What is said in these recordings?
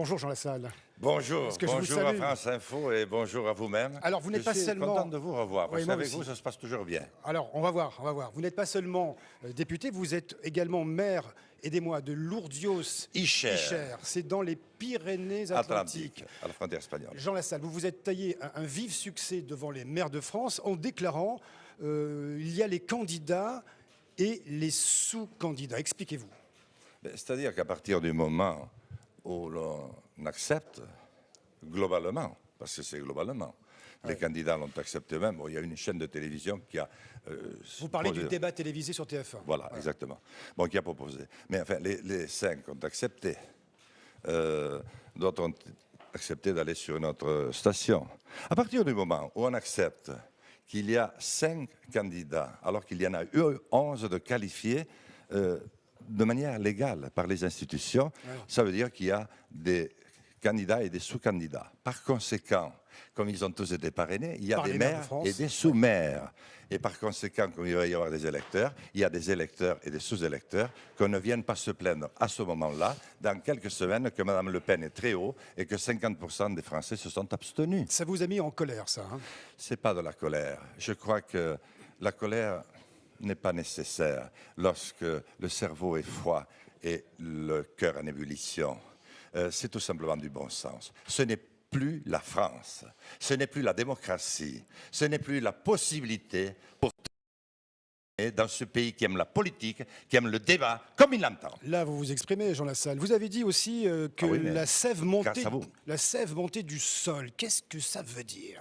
Bonjour Jean Lassalle. Bonjour, Est-ce que je vous bonjour à salue? France Info et bonjour à vous-même. Alors, vous n'êtes pas Je suis seulement- content de vous revoir, parce Oui, moi qu'avec aussi. vous, ça se passe toujours bien. Alors, on va voir. Vous n'êtes pas seulement député, vous êtes également maire, aidez-moi, de Lourdios. Icher. C'est dans les Pyrénées-Atlantiques. Atlantique, à la frontière espagnole. Jean Lassalle, vous vous êtes taillé un vif succès devant les maires de France en déclarant il y a les candidats et les sous-candidats. Expliquez-vous. C'est-à-dire qu'à partir du moment où l'on accepte globalement, parce que c'est globalement, les candidats l'ont accepté eux-mêmes. Bon, il y a une chaîne de télévision qui a... Vous parlez posé- du débat télévisé sur TF1. Voilà, exactement. Bon, qui a proposé. Mais enfin, les 5 ont accepté. D'autres ont accepté d'aller sur une autre station. À partir du moment où on accepte qu'il y a 5 candidats, alors qu'il y en a eu 11 de qualifiés de manière légale par les institutions, ça veut dire qu'il y a des candidats et des sous-candidats. Par conséquent, comme ils ont tous été parrainés, il y a Par des les maires de maires France. et des sous-maires. Et par conséquent, comme il va y avoir des électeurs, il y a des électeurs et des sous-électeurs qu'on ne vienne pas se plaindre à ce moment-là, dans quelques semaines, que Mme Le Pen est très haut et que 50% des Français se sont abstenus. Ça vous a mis en colère, ça, hein? C'est pas de la colère. Je crois que la colère n'est pas nécessaire lorsque le cerveau est froid et le cœur en ébullition. C'est tout simplement du bon sens. Ce n'est plus la France, ce n'est plus la démocratie, ce n'est plus la possibilité pour dans ce pays qui aime la politique, qui aime le débat, comme il l'entend. Là, vous vous exprimez, Jean Lassalle. Vous avez dit aussi que Ah oui, mais la sève grâce à vous. montée du sol. Qu'est-ce que ça veut dire?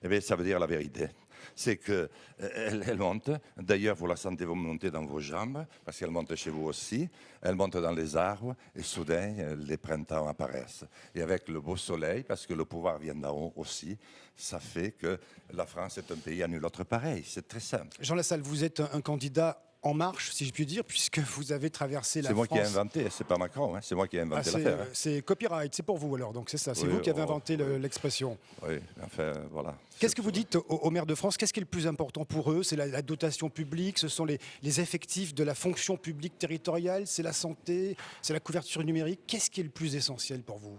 Eh bien, ça veut dire la vérité. C'est qu'elle monte. D'ailleurs, vous la sentez vous monter dans vos jambes, parce qu'elle monte chez vous aussi. Elle monte dans les arbres, et soudain, les printemps apparaissent. Et avec le beau soleil, parce que le pouvoir vient d'en haut aussi, ça fait que la France est un pays à nul autre pareil. C'est très simple. Jean Lassalle, vous êtes un candidat en marche, si je puis dire, puisque vous avez traversé la C'est France. moi qui ai inventé, c'est pas Macron, hein, c'est moi qui ai Ah, inventé l'affaire. Hein. c'est copyright, c'est pour vous alors, donc c'est ça, c'est Oui, vous qui avez oh, inventé oui. l'expression. Oui, enfin, voilà. Qu'est-ce que vous dites aux maires de France? Qu'est-ce qui est le plus important pour eux? C'est la dotation publique, ce sont les effectifs de la fonction publique territoriale, c'est la santé, c'est la couverture numérique. Qu'est-ce qui est le plus essentiel pour vous?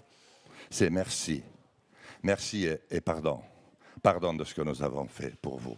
C'est merci. Merci et pardon. Pardon de ce que nous avons fait pour vous.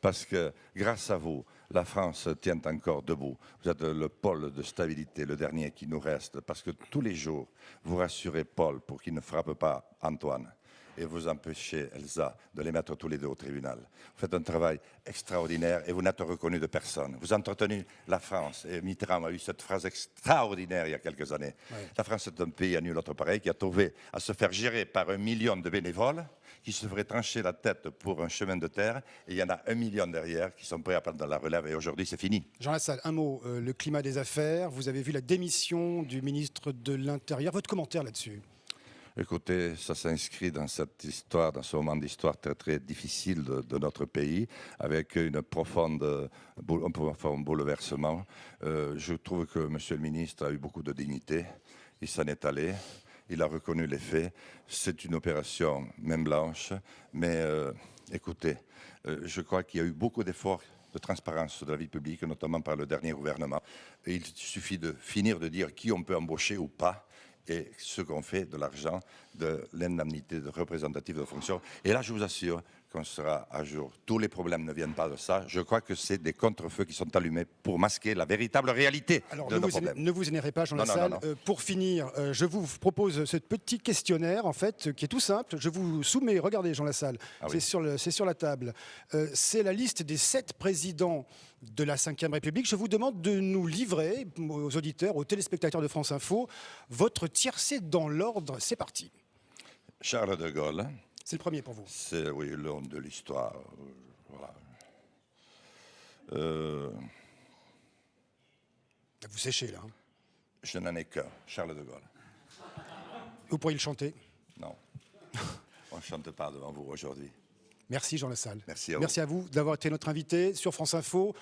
Parce que grâce à vous, la France tient encore debout. Vous êtes le pôle de stabilité, le dernier qui nous reste. Parce que tous les jours, vous rassurez Paul pour qu'il ne frappe pas Antoine. Et vous empêchez Elsa de les mettre tous les deux au tribunal. Vous faites un travail extraordinaire et vous n'êtes reconnu de personne. Vous entretenez la France. Et Mitterrand a eu cette phrase extraordinaire il y a quelques années. Ouais. La France est un pays à nul autre pareil qui a trouvé à se faire gérer par 1 million de bénévoles qui se feraient trancher la tête pour un chemin de terre. Et il y en a 1 million derrière qui sont prêts à prendre la relève. Et aujourd'hui, c'est fini. Jean Lassalle, un mot. Le climat des affaires. Vous avez vu la démission du ministre de l'Intérieur. Votre commentaire là-dessus? Écoutez, ça s'inscrit dans cette histoire, dans ce moment d'histoire très, très difficile de notre pays, avec un profond bouleversement. Je trouve que M. le ministre a eu beaucoup de dignité. Il s'en est allé. Il a reconnu les faits. C'est une opération main blanche. Mais écoutez, je crois qu'il y a eu beaucoup d'efforts de transparence de la vie publique, notamment par le dernier gouvernement. Et il suffit de finir de dire qui on peut embaucher ou pas. Et ce qu'on fait de l'argent, de l'indemnité de représentative de fonction. Et là, je vous assure qu'on sera à jour. Tous les problèmes ne viennent pas de ça. Je crois que c'est des contre-feux qui sont allumés pour masquer la véritable réalité de nos problèmes. Ne vous énervez pas, Jean Lassalle. Pour finir, je vous propose ce petit questionnaire, en fait, qui est tout simple. Je vous soumets, regardez, Jean Lassalle, c'est sur la table. C'est la liste des 7 présidents de la Ve République. Je vous demande de nous livrer, aux auditeurs, aux téléspectateurs de France Info, votre tiercé dans l'ordre. C'est parti. Charles de Gaulle. C'est le premier pour vous. C'est, oui, l'homme de l'histoire. Voilà. Vous séchez, là. Hein. Je n'en ai qu'un, Charles de Gaulle. Vous pourriez le chanter? Non. On ne chante pas devant vous aujourd'hui. Merci Jean Lassalle. Merci à vous. Merci à vous d'avoir été notre invité sur France Info.